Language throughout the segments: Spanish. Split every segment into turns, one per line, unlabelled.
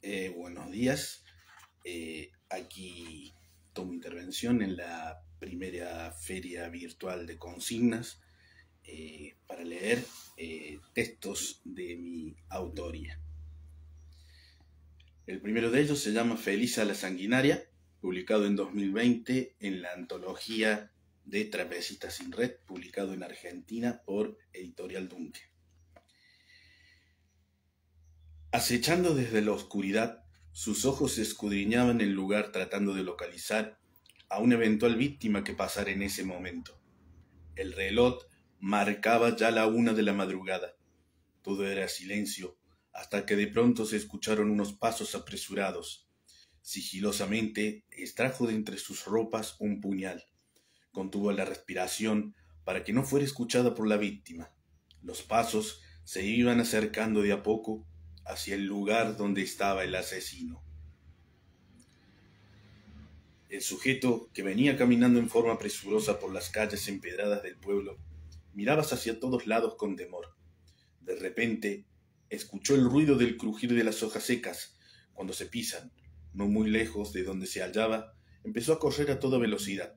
Buenos días. Aquí tomo intervención en la primera feria virtual de consignas para leer textos de mi autoría. El primero de ellos se llama Felisa la Sanguinaria, publicado en 2020 en la antología de Trapecistas sin Red, publicado en Argentina por Editorial Dunque. Acechando desde la oscuridad, sus ojos escudriñaban el lugar tratando de localizar a una eventual víctima que pasara en ese momento. El reloj marcaba ya la 1 de la madrugada. Todo era silencio, hasta que de pronto se escucharon unos pasos apresurados. Sigilosamente extrajo de entre sus ropas un puñal. Contuvo la respiración para que no fuera escuchada por la víctima. Los pasos se iban acercando de a poco hacia el lugar donde estaba el asesino. El sujeto, que venía caminando en forma presurosa por las calles empedradas del pueblo, miraba hacia todos lados con temor. De repente, escuchó el ruido del crujir de las hojas secas cuando se pisan. No muy lejos de donde se hallaba, empezó a correr a toda velocidad,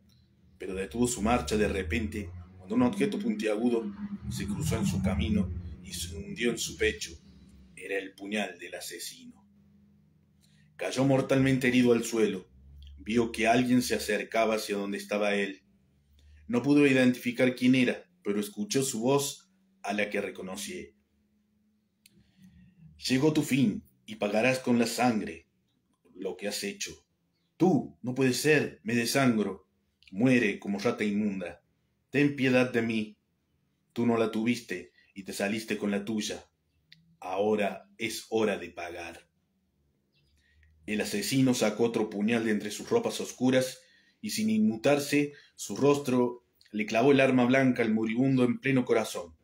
pero detuvo su marcha de repente cuando un objeto puntiagudo se cruzó en su camino y se hundió en su pecho. Era el puñal del asesino. Cayó mortalmente herido al suelo. Vio que alguien se acercaba hacia donde estaba él. No pudo identificar quién era, pero escuchó su voz, a la que reconoció. Llegó tu fin, y pagarás con la sangre lo que has hecho. Tú, no puede ser, me desangro. Muere como rata inmunda. Ten piedad de mí. Tú no la tuviste, y te saliste con la tuya. Ahora es hora de pagar. El asesino sacó otro puñal de entre sus ropas oscuras y, sin inmutarse su rostro, le clavó el arma blanca al moribundo en pleno corazón.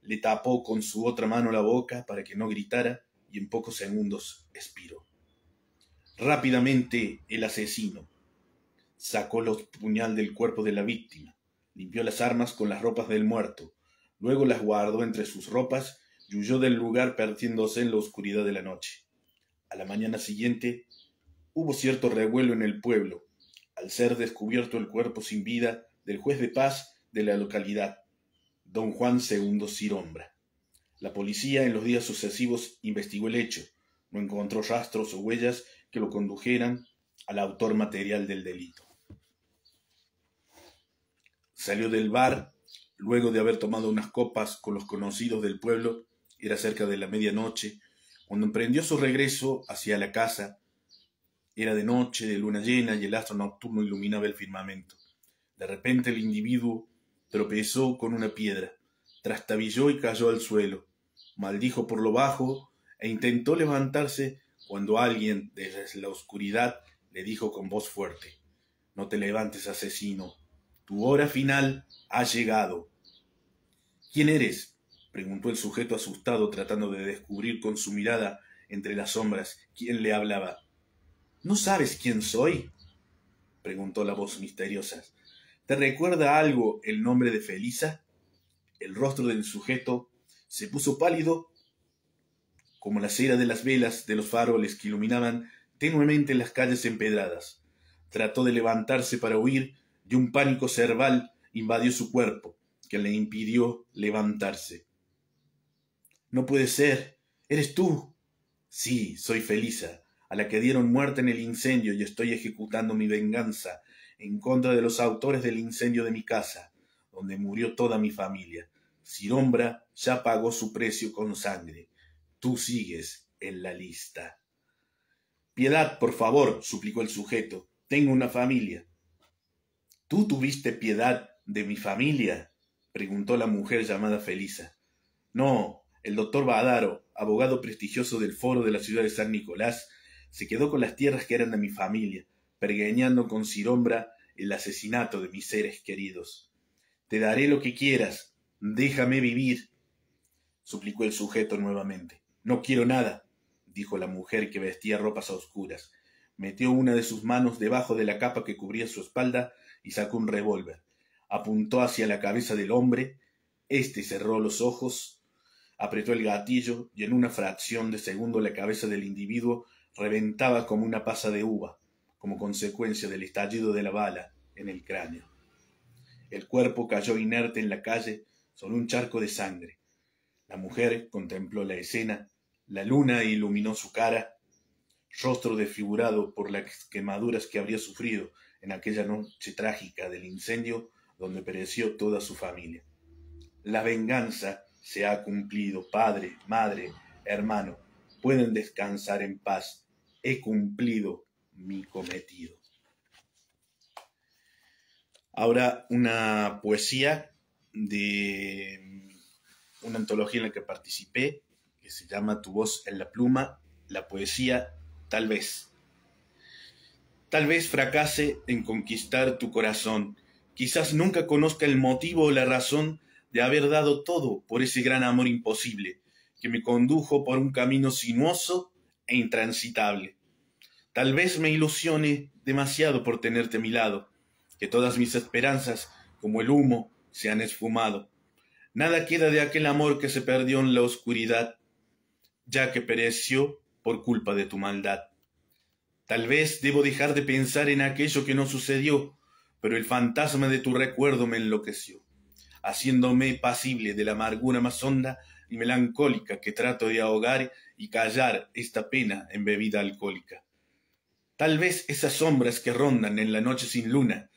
Le tapó con su otra mano la boca para que no gritara y en pocos segundos expiró. Rápidamente el asesino sacó los puñal del cuerpo de la víctima, limpió las armas con las ropas del muerto, luego las guardó entre sus ropas y huyó del lugar perdiéndose en la oscuridad de la noche. A la mañana siguiente hubo cierto revuelo en el pueblo, al ser descubierto el cuerpo sin vida del juez de paz de la localidad, don Juan II Sirombra. La policía en los días sucesivos investigó el hecho, no encontró rastros o huellas que lo condujeran al autor material del delito. Salió del bar luego de haber tomado unas copas con los conocidos del pueblo. Era cerca de la medianoche cuando emprendió su regreso hacia la casa. Era de noche, de luna llena, y el astro nocturno iluminaba el firmamento. De repente el individuo tropezó con una piedra, trastabilló y cayó al suelo. Maldijo por lo bajo e intentó levantarse cuando alguien desde la oscuridad le dijo con voz fuerte: «No te levantes, asesino. Tu hora final ha llegado». «¿Quién eres?», preguntó el sujeto asustado, tratando de descubrir con su mirada entre las sombras quién le hablaba. «¿No sabes quién soy?», preguntó la voz misteriosa. «¿Te recuerda algo el nombre de Felisa?». El rostro del sujeto se puso pálido como la cera de las velas de los faroles que iluminaban tenuemente las calles empedradas. Trató de levantarse para huir y un pánico cerval invadió su cuerpo, que le impidió levantarse. «No puede ser. ¿Eres tú?». «Sí, soy Felisa, a la que dieron muerte en el incendio, y estoy ejecutando mi venganza en contra de los autores del incendio de mi casa, donde murió toda mi familia. Sirombra ya pagó su precio con sangre. Tú sigues en la lista». «Piedad, por favor», suplicó el sujeto. «Tengo una familia». «¿Tú tuviste piedad de mi familia?», preguntó la mujer llamada Felisa. «No, el doctor Badaro, abogado prestigioso del foro de la ciudad de San Nicolás, se quedó con las tierras que eran de mi familia, pergeñando con Sirombra el asesinato de mis seres queridos. Te daré lo que quieras, déjame vivir», suplicó el sujeto nuevamente. «No quiero nada», dijo la mujer, que vestía ropas oscuras. Metió una de sus manos debajo de la capa que cubría su espalda y sacó un revólver. Apuntó hacia la cabeza del hombre. Este cerró los ojos Apretó el gatillo y en una fracción de segundo la cabeza del individuo reventaba como una pasa de uva, como consecuencia del estallido de la bala en el cráneo. El cuerpo cayó inerte en la calle sobre un charco de sangre. La mujer contempló la escena, la luna iluminó su cara, rostro desfigurado por las quemaduras que habría sufrido en aquella noche trágica del incendio donde pereció toda su familia. La venganza se ha cumplido, padre, madre, hermano, pueden descansar en paz. He cumplido mi cometido. Ahora una poesía de una antología en la que participé, que se llama Tu voz en la pluma, la poesía Tal vez. Tal vez fracase en conquistar tu corazón, quizás nunca conozca el motivo o la razón de haber dado todo por ese gran amor imposible, que me condujo por un camino sinuoso e intransitable. Tal vez me ilusione demasiado por tenerte a mi lado, que todas mis esperanzas, como el humo, se han esfumado. Nada queda de aquel amor que se perdió en la oscuridad, ya que pereció por culpa de tu maldad. Tal vez debo dejar de pensar en aquello que no sucedió, pero el fantasma de tu recuerdo me enloqueció, haciéndome pasible de la amargura más honda y melancólica que trato de ahogar y callar esta pena en bebida alcohólica. Tal vez esas sombras que rondan en la noche sin luna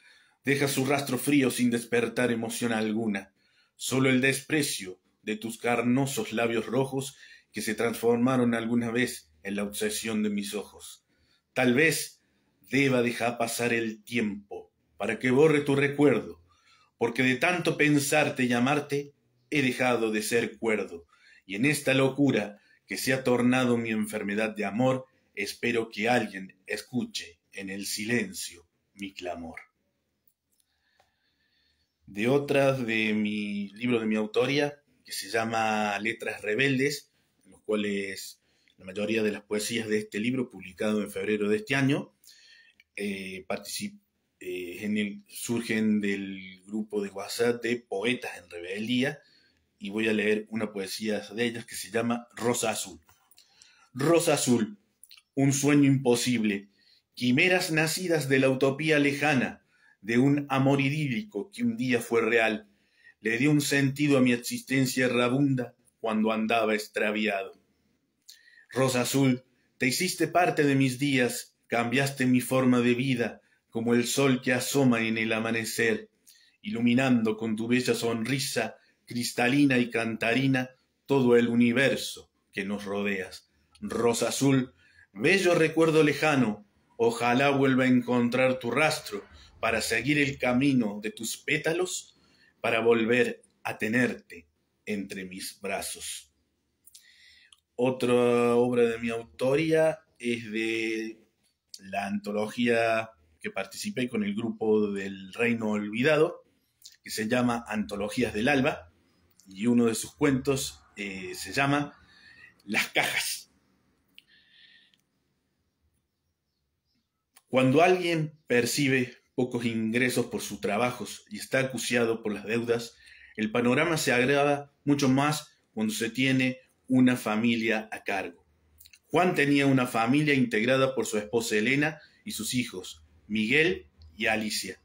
deja su rastro frío sin despertar emoción alguna, solo el desprecio de tus carnosos labios rojos que se transformaron alguna vez en la obsesión de mis ojos. Tal vez deba dejar pasar el tiempo para que borre tu recuerdo, porque de tanto pensarte y amarte he dejado de ser cuerdo, y en esta locura que se ha tornado mi enfermedad de amor, espero que alguien escuche en el silencio mi clamor. De otras de mi libro de mi autoría, que se llama Letras Rebeldes, en los cuales la mayoría de las poesías de este libro, publicado en febrero de este año, surgen del grupo de WhatsApp de Poetas en Rebeldía, y voy a leer una poesía de ellas que se llama Rosa Azul. Rosa azul, un sueño imposible, quimeras nacidas de la utopía lejana, de un amor idílico que un día fue real, le dio un sentido a mi existencia errabunda cuando andaba extraviado. Rosa azul, te hiciste parte de mis días, cambiaste mi forma de vida, como el sol que asoma en el amanecer, iluminando con tu bella sonrisa, cristalina y cantarina, todo el universo que nos rodeas. Rosa azul, bello recuerdo lejano, ojalá vuelva a encontrar tu rastro para seguir el camino de tus pétalos, para volver a tenerte entre mis brazos. Otra obra de mi autoría es de la antología que participé con el grupo del Reino Olvidado, que se llama Antologías del Alba, y uno de sus cuentos se llama Las Cajas. Cuando alguien percibe pocos ingresos por sus trabajos y está acuciado por las deudas, el panorama se agrava mucho más cuando se tiene una familia a cargo. Juan tenía una familia integrada por su esposa Elena y sus hijos, Miguel y Alicia.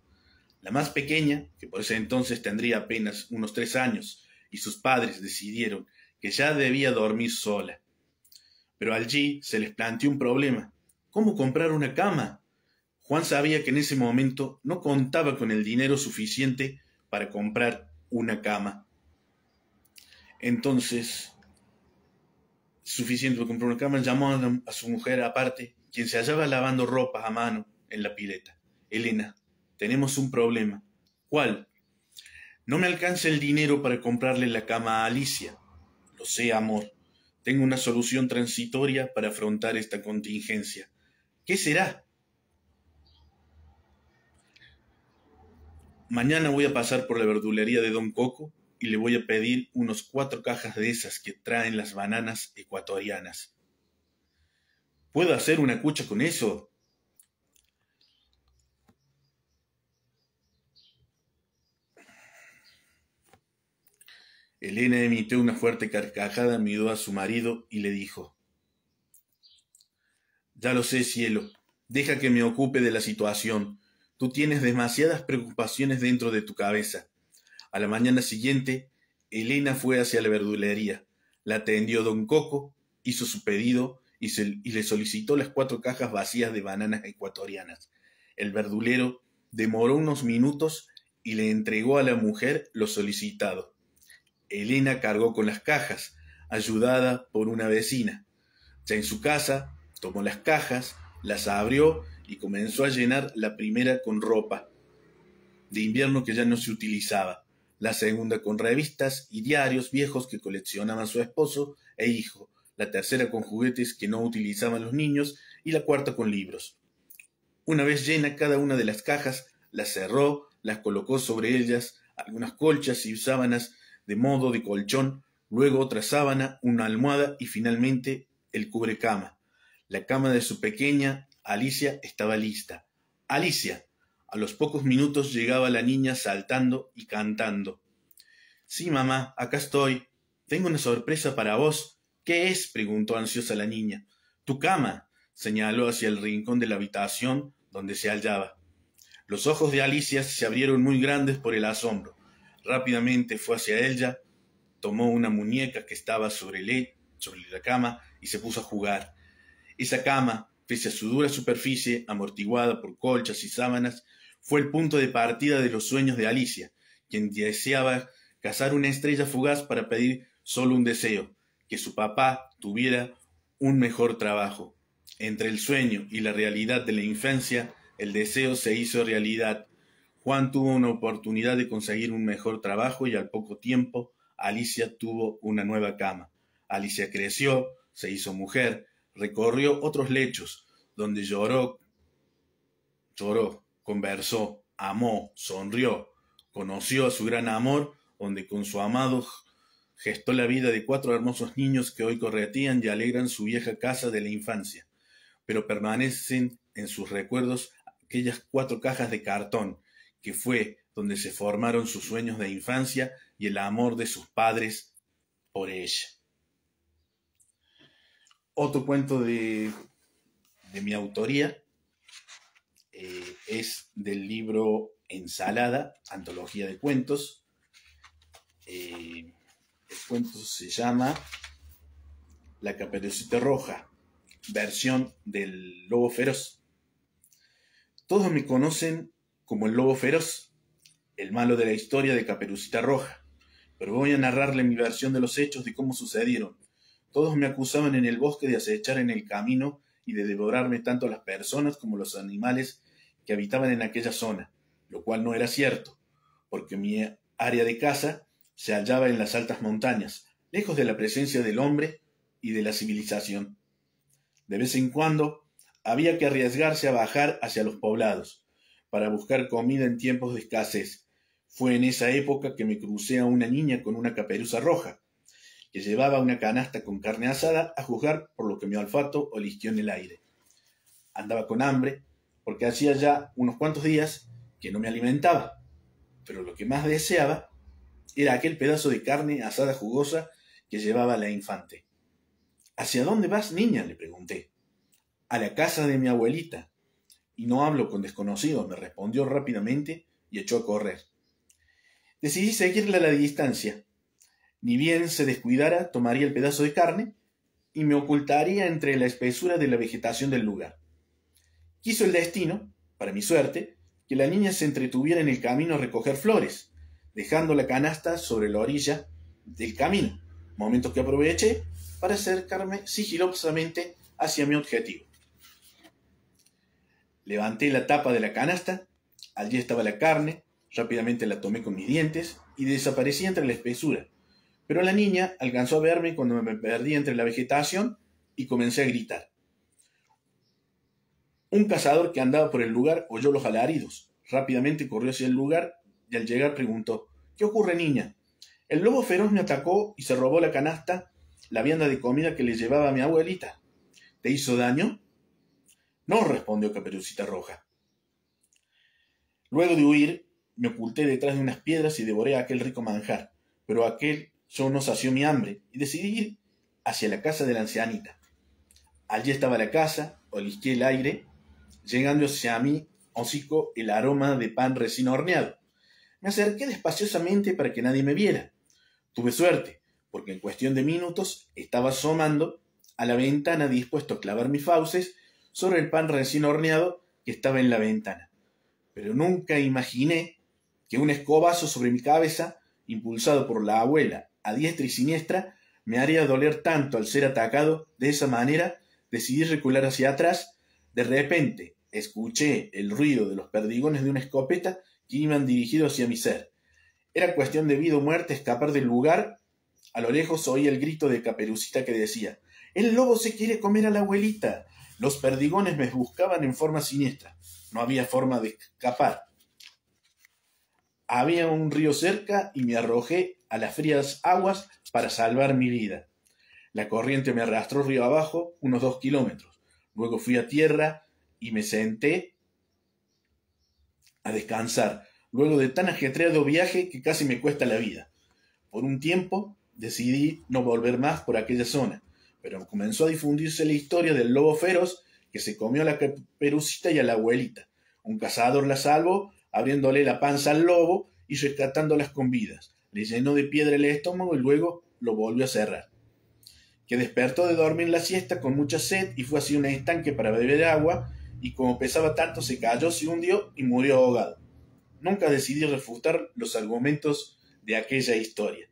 La más pequeña, que por ese entonces tendría apenas unos 3 años, y sus padres decidieron que ya debía dormir sola. Pero allí se les planteó un problema. ¿Cómo comprar una cama? Juan sabía que en ese momento no contaba con el dinero suficiente para comprar una cama. Entonces, suficiente para comprar una cama, llamó a su mujer aparte, quien se hallaba lavando ropa a mano en la pileta. Elena, tenemos un problema. ¿Cuál? No me alcanza el dinero para comprarle la cama a Alicia. Lo sé, amor. Tengo una solución transitoria para afrontar esta contingencia. ¿Qué será? Mañana voy a pasar por la verdulería de Don Coco y le voy a pedir unos 4 cajas de esas que traen las bananas ecuatorianas. ¿Puedo hacer una cucha con eso? Elena emitió una fuerte carcajada, miró a su marido y le dijo: Ya lo sé, cielo. Deja que me ocupe de la situación. Tú tienes demasiadas preocupaciones dentro de tu cabeza. A la mañana siguiente, Elena fue hacia la verdulería. La atendió don Coco, hizo su pedido y le solicitó las 4 cajas vacías de bananas ecuatorianas. El verdulero demoró unos minutos y le entregó a la mujer lo solicitado. Elena cargó con las cajas, ayudada por una vecina. Ya en su casa, tomó las cajas, las abrió y comenzó a llenar la primera con ropa de invierno que ya no se utilizaba, la segunda con revistas y diarios viejos que coleccionaban su esposo e hijo, la tercera con juguetes que no utilizaban los niños y la cuarta con libros. Una vez llena cada una de las cajas, las cerró, las colocó sobre ellas algunas colchas y sábanas de modo de colchón, luego otra sábana, una almohada y finalmente el cubrecama. La cama de su pequeña Alicia estaba lista. ¡Alicia! A los pocos minutos llegaba la niña saltando y cantando. Sí, mamá, acá estoy. Tengo una sorpresa para vos. ¿Qué es? Preguntó ansiosa la niña. Tu cama, señaló hacia el rincón de la habitación donde se hallaba. Los ojos de Alicia se abrieron muy grandes por el asombro. Rápidamente fue hacia ella, tomó una muñeca que estaba sobre la cama y se puso a jugar. Esa cama, pese a su dura superficie, amortiguada por colchas y sábanas, fue el punto de partida de los sueños de Alicia, quien deseaba cazar una estrella fugaz para pedir solo un deseo, que su papá tuviera un mejor trabajo. Entre el sueño y la realidad de la infancia, el deseo se hizo realidad. Juan tuvo una oportunidad de conseguir un mejor trabajo y al poco tiempo Alicia tuvo una nueva cama. Alicia creció, se hizo mujer, recorrió otros lechos, donde lloró, conversó, amó, sonrió, conoció a su gran amor, donde con su amado gestó la vida de 4 hermosos niños que hoy corretean y alegran su vieja casa de la infancia, pero permanecen en sus recuerdos aquellas 4 cajas de cartón, que fue donde se formaron sus sueños de infancia y el amor de sus padres por ella. Otro cuento de mi autoría es del libro Ensalada, antología de cuentos. El cuento se llama La Caperucita Roja, versión del Lobo Feroz. Todos me conocen como el Lobo Feroz, el malo de la historia de Caperucita Roja, pero voy a narrarle mi versión de los hechos de cómo sucedieron. Todos me acusaban en el bosque de acechar en el camino y de devorarme tanto a las personas como los animales que habitaban en aquella zona, lo cual no era cierto, porque mi área de caza se hallaba en las altas montañas, lejos de la presencia del hombre y de la civilización. De vez en cuando había que arriesgarse a bajar hacia los poblados, para buscar comida en tiempos de escasez. Fue en esa época que me crucé a una niña con una caperuza roja, que llevaba una canasta con carne asada, a juzgar por lo que mi olfato olisqueó en el aire. Andaba con hambre, porque hacía ya unos cuantos días que no me alimentaba, pero lo que más deseaba era aquel pedazo de carne asada jugosa que llevaba la infante. ¿Hacia dónde vas, niña?, le pregunté. A la casa de mi abuelita. Y no hablo con desconocidos, me respondió rápidamente y echó a correr. Decidí seguirla a la distancia. Ni bien se descuidara, tomaría el pedazo de carne y me ocultaría entre la espesura de la vegetación del lugar. Quiso el destino, para mi suerte, que la niña se entretuviera en el camino a recoger flores, dejando la canasta sobre la orilla del camino, momento que aproveché para acercarme sigilosamente hacia mi objetivo. Levanté la tapa de la canasta, allí estaba la carne, rápidamente la tomé con mis dientes y desaparecí entre la espesura, pero la niña alcanzó a verme cuando me perdí entre la vegetación y comencé a gritar. Un cazador que andaba por el lugar oyó los alaridos, rápidamente corrió hacia el lugar y al llegar preguntó: ¿Qué ocurre, niña? El lobo feroz me atacó y se robó la canasta, la vianda de comida que le llevaba a mi abuelita. ¿Te hizo daño? No, respondió Caperucita Roja. Luego de huir, me oculté detrás de unas piedras y devoré aquel rico manjar, pero aquel yo no sació mi hambre y decidí ir hacia la casa de la ancianita. Allí estaba la casa, olisqué el aire, llegando hacia mi hocico el aroma de pan recién horneado. Me acerqué despaciosamente para que nadie me viera. Tuve suerte, porque en cuestión de minutos estaba asomando a la ventana dispuesto a clavar mis fauces sobre el pan recién horneado que estaba en la ventana. Pero nunca imaginé que un escobazo sobre mi cabeza, impulsado por la abuela a diestra y siniestra, me haría doler tanto al ser atacado de esa manera. Decidí recular hacia atrás. De repente escuché el ruido de los perdigones de una escopeta que iban dirigidos hacia mi ser. Era cuestión de vida o muerte escapar del lugar. A lo lejos oí el grito de Caperucita que decía: «¡El lobo se quiere comer a la abuelita!». Los perdigones me buscaban en forma siniestra. No había forma de escapar. Había un río cerca y me arrojé a las frías aguas para salvar mi vida. La corriente me arrastró río abajo unos 2 kilómetros. Luego fui a tierra y me senté a descansar, luego de tan ajetreado viaje que casi me cuesta la vida. Por un tiempo decidí no volver más por aquella zona, pero comenzó a difundirse la historia del lobo feroz que se comió a la Caperucita y a la abuelita. Un cazador la salvó, abriéndole la panza al lobo y rescatándolas con vidas. Le llenó de piedra el estómago y luego lo volvió a cerrar. Que despertó de dormir la siesta con mucha sed y fue hacia un estanque para beber agua, y como pesaba tanto se cayó, se hundió y murió ahogado. Nunca decidí refutar los argumentos de aquella historia,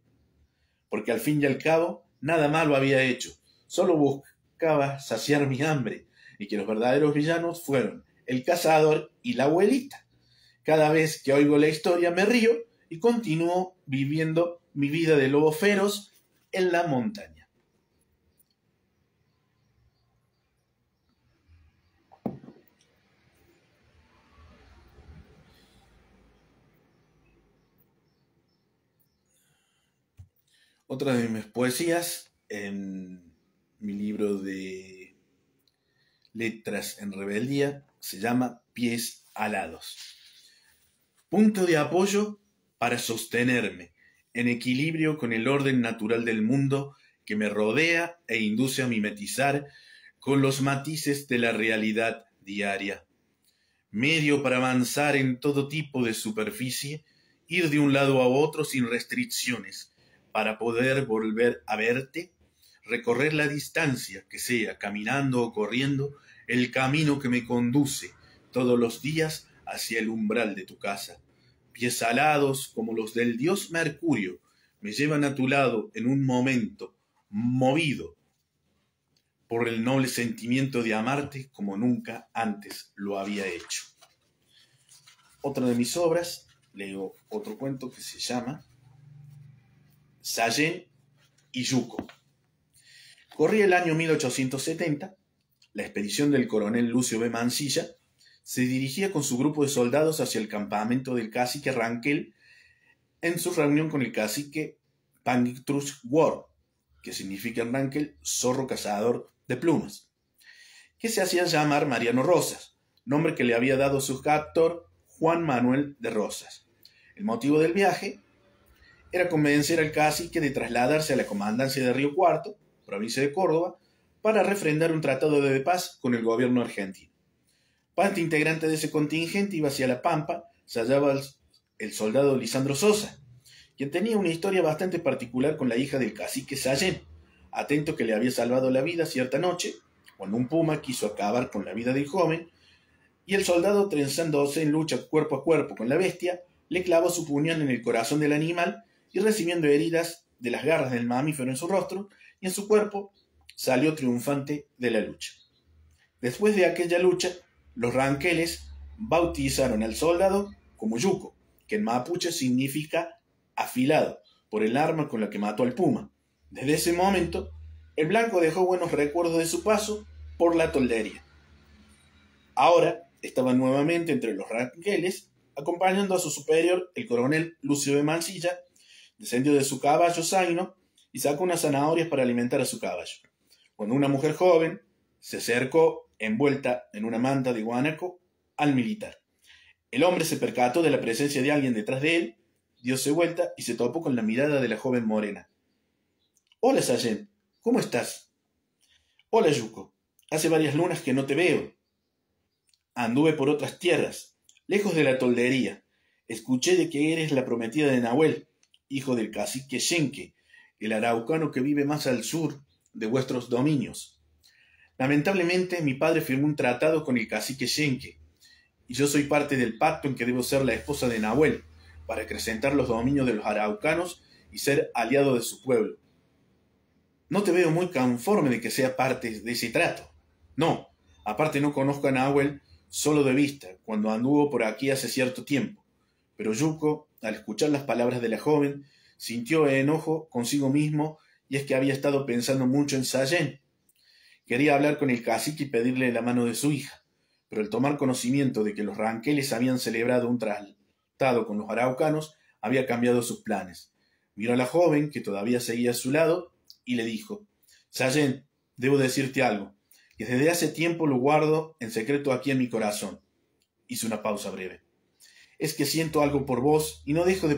porque al fin y al cabo nada malo había hecho, solo buscaba saciar mi hambre, y que los verdaderos villanos fueron el cazador y la abuelita. Cada vez que oigo la historia me río y continúo viviendo mi vida de lobo feroz en la montaña. Otra de mis poesías, en mi libro de Letras en Rebeldía, se llama Pies alados. Punto de apoyo para sostenerme, en equilibrio con el orden natural del mundo que me rodea e induce a mimetizar con los matices de la realidad diaria. Medio para avanzar en todo tipo de superficie, ir de un lado a otro sin restricciones, para poder volver a verte, recorrer la distancia que sea, caminando o corriendo, el camino que me conduce todos los días hacia el umbral de tu casa. Pies alados como los del dios Mercurio me llevan a tu lado en un momento, movido por el noble sentimiento de amarte como nunca antes lo había hecho. Otra de mis obras, leo otro cuento que se llama Sallén y Yuco. Corría el año 1870, la expedición del coronel Lucio B. Mansilla se dirigía con su grupo de soldados hacia el campamento del cacique Ranquel en su reunión con el cacique Pangitruch War, que significa en Ranquel zorro cazador de plumas, que se hacía llamar Mariano Rosas, nombre que le había dado su captor Juan Manuel de Rosas. El motivo del viaje era convencer al cacique de trasladarse a la comandancia de Río Cuarto, provincia de Córdoba, para refrendar un tratado de paz con el gobierno argentino. Parte integrante de ese contingente iba hacia La Pampa, se hallaba el soldado Lisandro Sosa, quien tenía una historia bastante particular con la hija del cacique Sallén, atento que le había salvado la vida cierta noche, cuando un puma quiso acabar con la vida del joven, y el soldado, trenzándose en lucha cuerpo a cuerpo con la bestia, le clavó su puñal en el corazón del animal y, recibiendo heridas de las garras del mamífero en su rostro y en su cuerpo, salió triunfante de la lucha. Después de aquella lucha, los ranqueles bautizaron al soldado como Yuco, que en mapuche significa afilado, por el arma con la que mató al puma. Desde ese momento, el blanco dejó buenos recuerdos de su paso por la toldería. Ahora estaba nuevamente entre los ranqueles, acompañando a su superior, el coronel Lucio de Mansilla. Descendió de su caballo zaino y sacó unas zanahorias para alimentar a su caballo, cuando una mujer joven se acercó, envuelta en una manta de guanaco, al militar. El hombre se percató de la presencia de alguien detrás de él, dióse vuelta y se topó con la mirada de la joven morena. Hola, Sayen. ¿Cómo estás? Hola, Yuko. Hace varias lunas que no te veo. Anduve por otras tierras, lejos de la toldería. Escuché de que eres la prometida de Nahuel, hijo del cacique Shenke, el araucano que vive más al sur de vuestros dominios. Lamentablemente, mi padre firmó un tratado con el cacique Shenke, y yo soy parte del pacto en que debo ser la esposa de Nahuel, para acrecentar los dominios de los araucanos y ser aliado de su pueblo. No te veo muy conforme de que sea parte de ese trato. No, aparte no conozco a Nahuel solo de vista, cuando anduvo por aquí hace cierto tiempo. Pero Yuko, al escuchar las palabras de la joven, sintió enojo consigo mismo, y es que había estado pensando mucho en Sayen. Quería hablar con el cacique y pedirle la mano de su hija, pero al tomar conocimiento de que los ranqueles habían celebrado un tratado con los araucanos, había cambiado sus planes. Miró a la joven, que todavía seguía a su lado, y le dijo: Sayen, debo decirte algo, que desde hace tiempo lo guardo en secreto aquí en mi corazón. Hizo una pausa breve. Es que siento algo por vos y no dejo de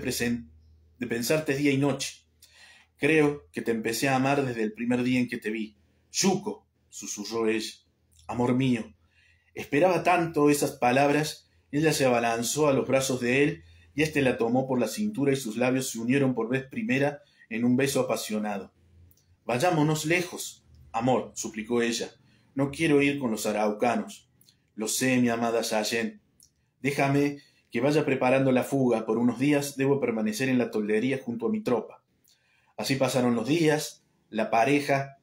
pensarte día y noche. Creo que te empecé a amar desde el primer día en que te vi. Yuko, susurró ella. Amor mío. Esperaba tanto esas palabras. Ella se abalanzó a los brazos de él, y éste la tomó por la cintura y sus labios se unieron por vez primera en un beso apasionado. Vayámonos lejos, amor, suplicó ella. No quiero ir con los araucanos. Lo sé, mi amada Sayen. Déjame que vaya preparando la fuga. Por unos días debo permanecer en la toldería junto a mi tropa. Así pasaron los días. La pareja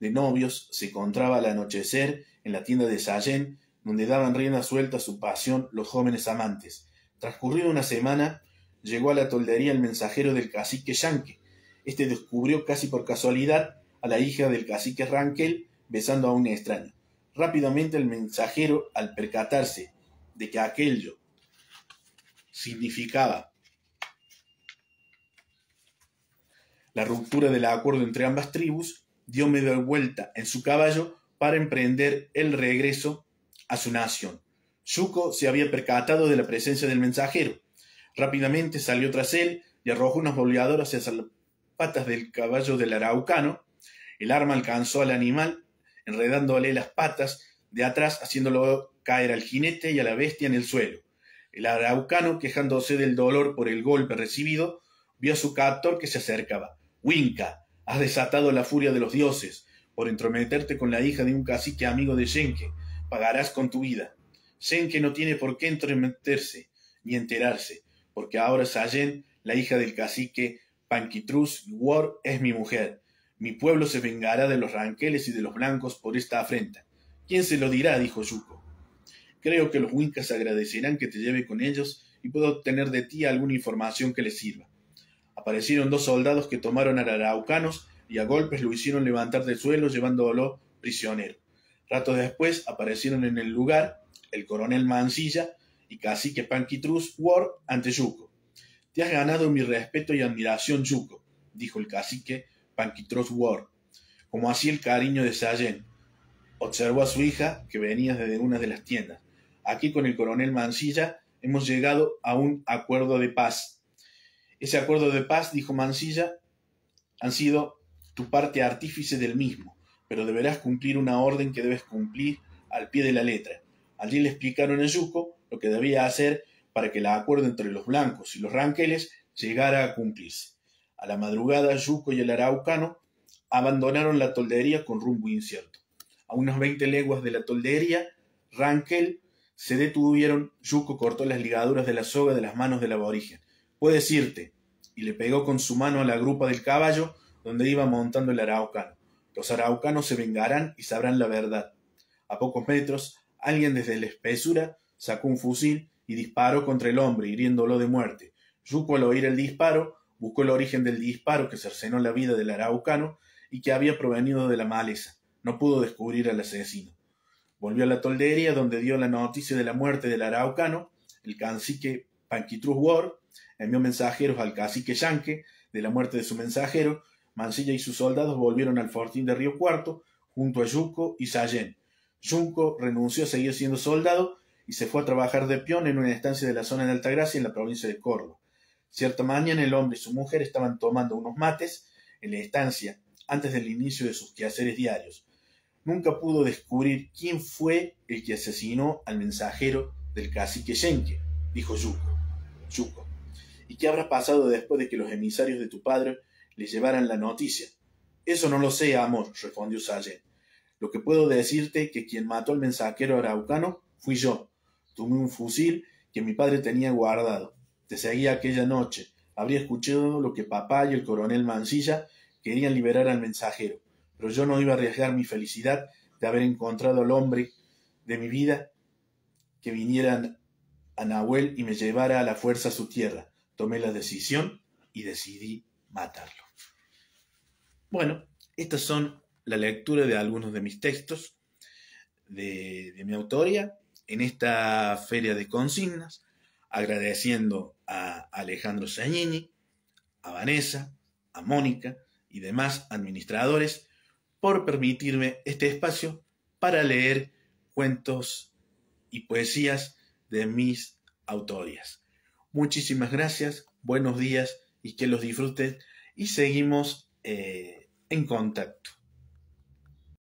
de novios se encontraba al anochecer en la tienda de Sayen, donde daban rienda suelta a su pasión los jóvenes amantes. Transcurrida una semana, llegó a la toldería el mensajero del cacique Yanque. Este descubrió casi por casualidad a la hija del cacique Rankel besando a un extraño. Rápidamente el mensajero, al percatarse de que aquello significaba la ruptura del acuerdo entre ambas tribus, dio media vuelta en su caballo para emprender el regreso a su nación. Yuko se había percatado de la presencia del mensajero. Rápidamente salió tras él y arrojó unas boleadoras hacia las patas del caballo del araucano. El arma alcanzó al animal, enredándole las patas de atrás, haciéndolo caer al jinete y a la bestia en el suelo. El araucano, quejándose del dolor por el golpe recibido, vio a su captor que se acercaba. Winca, has desatado la furia de los dioses por entrometerte con la hija de un cacique amigo de Shenke. Pagarás con tu vida. Shenke no tiene por qué entrometerse ni enterarse, porque ahora Sayen, la hija del cacique Panquitrus War, es mi mujer. Mi pueblo se vengará de los ranqueles y de los blancos por esta afrenta. ¿Quién se lo dirá?, dijo Yuko. Creo que los Wincas agradecerán que te lleve con ellos y puedo obtener de ti alguna información que les sirva. Aparecieron dos soldados que tomaron a araucanos y a golpes lo hicieron levantar del suelo, llevándolo prisionero. Rato después aparecieron en el lugar el coronel Mansilla y cacique Panquitrus War ante Yuko. Te has ganado mi respeto y admiración, Yuko, dijo el cacique Panquitrus War, como así el cariño de Sayen. Observó a su hija, que venía desde una de las tiendas. Aquí con el coronel Mansilla hemos llegado a un acuerdo de paz. Ese acuerdo de paz, dijo Mansilla, han sido tu parte artífice del mismo, pero deberás cumplir una orden que debes cumplir al pie de la letra. Allí le explicaron a Yuko lo que debía hacer para que el acuerdo entre los blancos y los ranqueles llegara a cumplirse. A la madrugada, Yuko y el araucano abandonaron la toldería con rumbo incierto. A unas 20 leguas de la toldería, Rankel se detuvieron. Yuko cortó las ligaduras de la soga de las manos del aborigen. Puedes irte, y le pegó con su mano a la grupa del caballo donde iba montando el araucano. Los araucanos se vengarán y sabrán la verdad. A pocos metros, alguien desde la espesura sacó un fusil y disparó contra el hombre, hiriéndolo de muerte. Yuko, al oír el disparo, buscó el origen del disparo que cercenó la vida del araucano y que había provenido de la maleza. No pudo descubrir al asesino. Volvió a la toldería, donde dio la noticia de la muerte del araucano. El cacique Panquitrus War envió mensajeros al cacique Yanque de la muerte de su mensajero. Mansilla y sus soldados volvieron al fortín de Río Cuarto junto a Yuko y Sayen. Yuko renunció a seguir siendo soldado y se fue a trabajar de peón en una estancia de la zona de Altagracia en la provincia de Córdoba. Cierta mañana el hombre y su mujer estaban tomando unos mates en la estancia antes del inicio de sus quehaceres diarios. Nunca pudo descubrir quién fue el que asesinó al mensajero del cacique Yenque, dijo Yuco. ¿Y qué habrá pasado después de que los emisarios de tu padre le llevaran la noticia? Eso no lo sé, amor, respondió Sallent. Lo que puedo decirte es que quien mató al mensajero araucano fui yo. Tomé un fusil que mi padre tenía guardado. Te seguía aquella noche. Habría escuchado lo que papá y el coronel Mansilla querían liberar al mensajero, pero yo no iba a arriesgar mi felicidad de haber encontrado al hombre de mi vida que viniera a Nahuel y me llevara a la fuerza a su tierra. Tomé la decisión y decidí matarlo. Bueno, estas son la lectura de algunos de mis textos de mi autoría en esta feria de consignas, agradeciendo a Alejandro Zagnini, a Vanessa, a Mónica y demás administradores por permitirme este espacio para leer cuentos y poesías de mis autorías. Muchísimas gracias, buenos días y que los disfruten y seguimos en contacto.